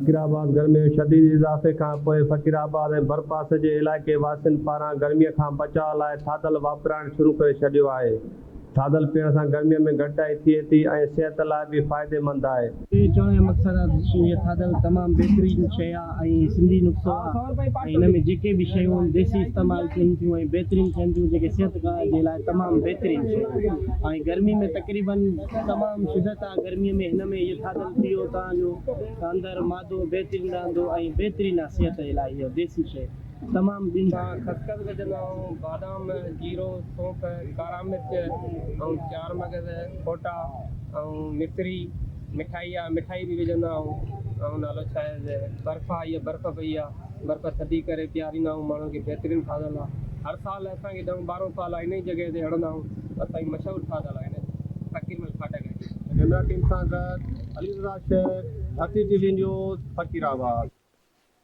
फ़कीराबाद गर्मी में शदीद इज़ाफ़े खां पोइ फ़कीराबाद ऐं भरपास जे इलाइक़े वासियुनि पारां गर्मीअ खां बचाव लाइ थाधल वापराइणु शुरू करे छॾियो आहे। थाधल पीअण सां गर्मीअ में घटिताई थिए थी ऐं सिहत लाइ बि फ़ाइदेमंद आहे। ये चवण जो मक़सदु आहे इहा थाधल तमामु बहितरीनु शइ आहे ऐं सिंधी नुस्ख़ो आहे ऐं हिन में जेके बि शयूं देसी इस्तेमालु थियनि थियूं ऐं बहितरीनु थियनि थियूं जेके सिहत जे लाइ तमामु बहितरीनु शयूं ऐं गर्मी में तक़रीबन तमामु शिदत आहे गर्मीअ में हिन में इहो थाधल पीओ तव्हांजो अंदरि मादो बहितरीनु रहंदो ऐं बहितरीनु आहे सिहत जे लाइ इहो देसी शइ तमामु दिन खसखस विझंदा आहियूं, बादाम, जीरो, सौंफ, कारा मिर्च ऐं 4 मगज़, फोटा ऐं मिश्री, मिठाई आहे मिठाई बि विझंदा आहियूं ऐं नालो छा आहे बर्फ़ आहे, इहा बर्फ़ पई आहे, बर्फ़ थधी करे पीआरींदा आहियूं माण्हुनि खे। बहितरीनु थाधल आहे। हर साल असांखे 10-12 साल इन ई जॻह ते हणंदा आहियूं। असांजी मशहूरु थाधल आहे हिन फ़कीरमल फाटक। कैमरा टीम सां गॾु अली रज़ा शेख, हकी टीवी न्यूज़, फ़कीराबाद।